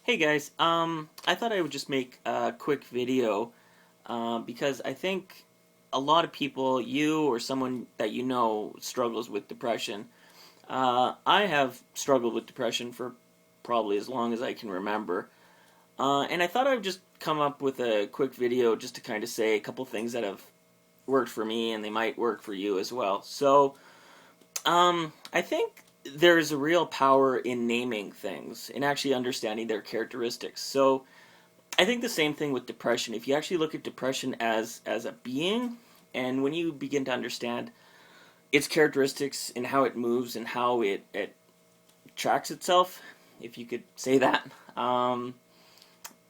Hey guys, I thought I would just make a quick video because I think a lot of people, you or someone that you know, struggles with depression. I have struggled with depression for probably as long as I can remember, and I thought I would just come up with a quick video just to kind of say a couple things that have worked for me and they might work for you as well. I think there's a real power in naming things and actually understanding their characteristics. So, I think the same thing with depression. If you actually look at depression as a being, and when you begin to understand its characteristics and how it moves and how it tracks itself, if you could say that, and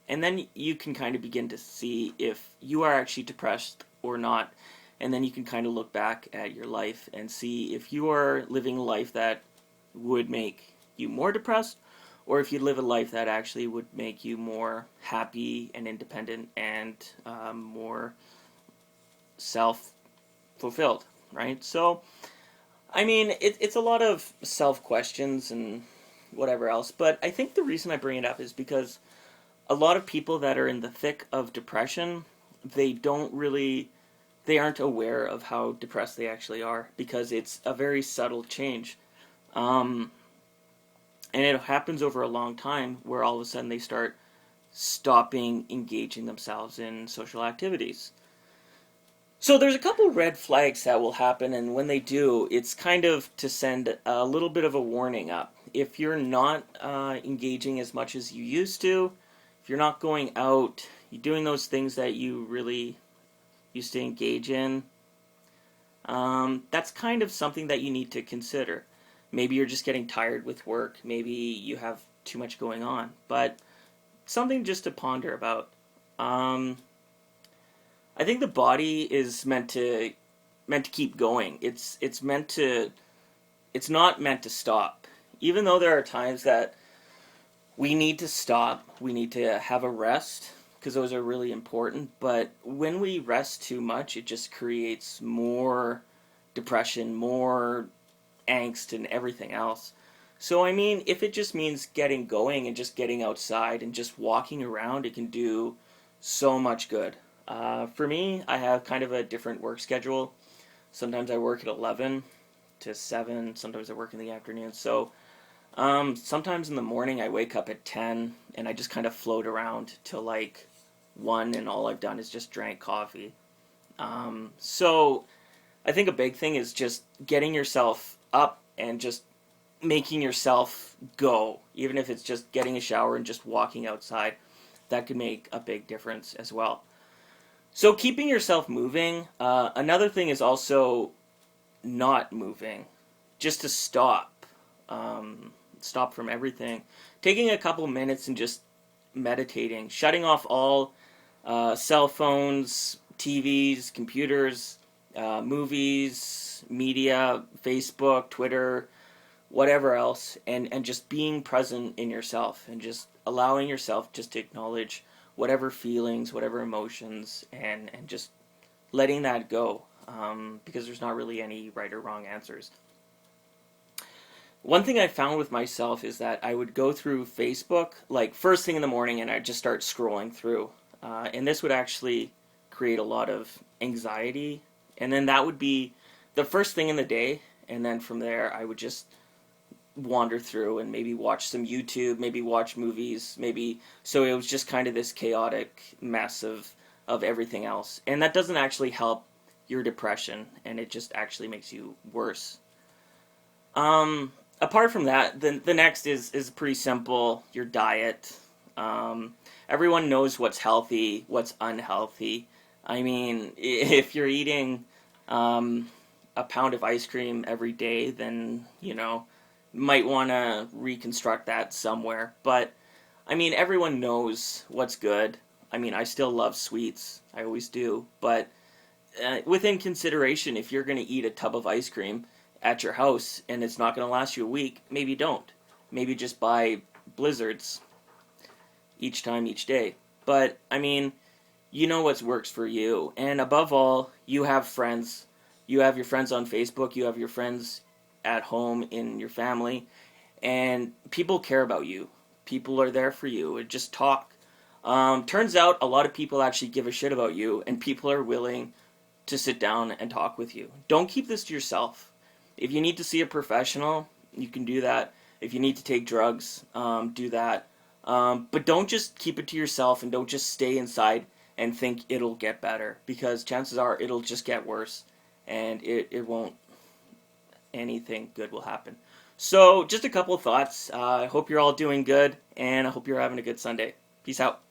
then you can kind of begin to see if you are actually depressed or not, and then you can kind of look back at your life and see if you are living a life that would make you more depressed, or if you live a life that actually would make you more happy and independent and more self fulfilled, right? So, I mean, it's a lot of self questions and whatever else, but I think the reason I bring it up is because a lot of people that are in the thick of depression, they don't really, they aren't aware of how depressed they actually are because it's a very subtle change. Um, and it happens over a long time where all of a sudden they start stopping engaging themselves in social activities. So there's a couple red flags that will happen, and when they do, it's kind of to send a little bit of a warning up. If you're not engaging as much as you used to, if you're not going out, you're doing those things that you really used to engage in, that's kind of something that you need to consider. Maybe you're just getting tired with work. Maybe you have too much going on. But something just to ponder about. Um, I think the body is meant to keep going. It's meant to. It's not meant to stop. Even though there are times that we need to stop, we need to have a rest because those are really important. But when we rest too much, it just creates more depression, more angst, and everything else. So, I mean, if it just means getting going and just getting outside and just walking around, it can do so much good. For me, I have kind of a different work schedule. Sometimes I work at 11 to 7, sometimes I work in the afternoon. So, sometimes in the morning I wake up at 10 and I just kind of float around till like 1, and all I've done is just drank coffee. So, I think a big thing is just getting yourself up and just making yourself go, even if it's just getting a shower and just walking outside. That could make a big difference as well. So, keeping yourself moving. Another thing is also not moving, just to stop, stop from everything. Taking a couple minutes and just meditating, shutting off all cell phones, TVs, computers, movies, media, Facebook, Twitter, whatever else, and just being present in yourself and just allowing yourself just to acknowledge whatever feelings, whatever emotions, and just letting that go, because there's not really any right or wrong answers. One thing I found with myself is that I would go through Facebook like first thing in the morning and I'd just start scrolling through. And this would actually create a lot of anxiety. And then that would be the first thing in the day. And then from there, I would just wander through and maybe watch some YouTube, maybe watch movies, maybe. So it was just kind of this chaotic mess of everything else. And that doesn't actually help your depression, and it just actually makes you worse. Apart from that, the next is pretty simple. Your diet. Everyone knows what's healthy, what's unhealthy. I mean, if you're eating a pound of ice cream every day, then might want to reconstruct that somewhere. But I mean, everyone knows what's good. I mean, I still love sweets. I always do. But within consideration, if you're going to eat a tub of ice cream at your house and it's not going to last you a week, maybe don't. Maybe just buy blizzards each time, each day. But, I mean, you know what works for you. And above all, you have friends. You have your friends on Facebook. You have your friends at home in your family. And people care about you. People are there for you. Just talk. Turns out a lot of people actually give a shit about you, and people are willing to sit down and talk with you. Don't keep this to yourself. If you need to see a professional, you can do that. If you need to take drugs, do that. But don't just keep it to yourself, and don't just stay inside and think it'll get better, because chances are it'll just get worse, and it won't, anything good will happen. So just a couple of thoughts. I hope you're all doing good, and I hope you're having a good Sunday. Peace out.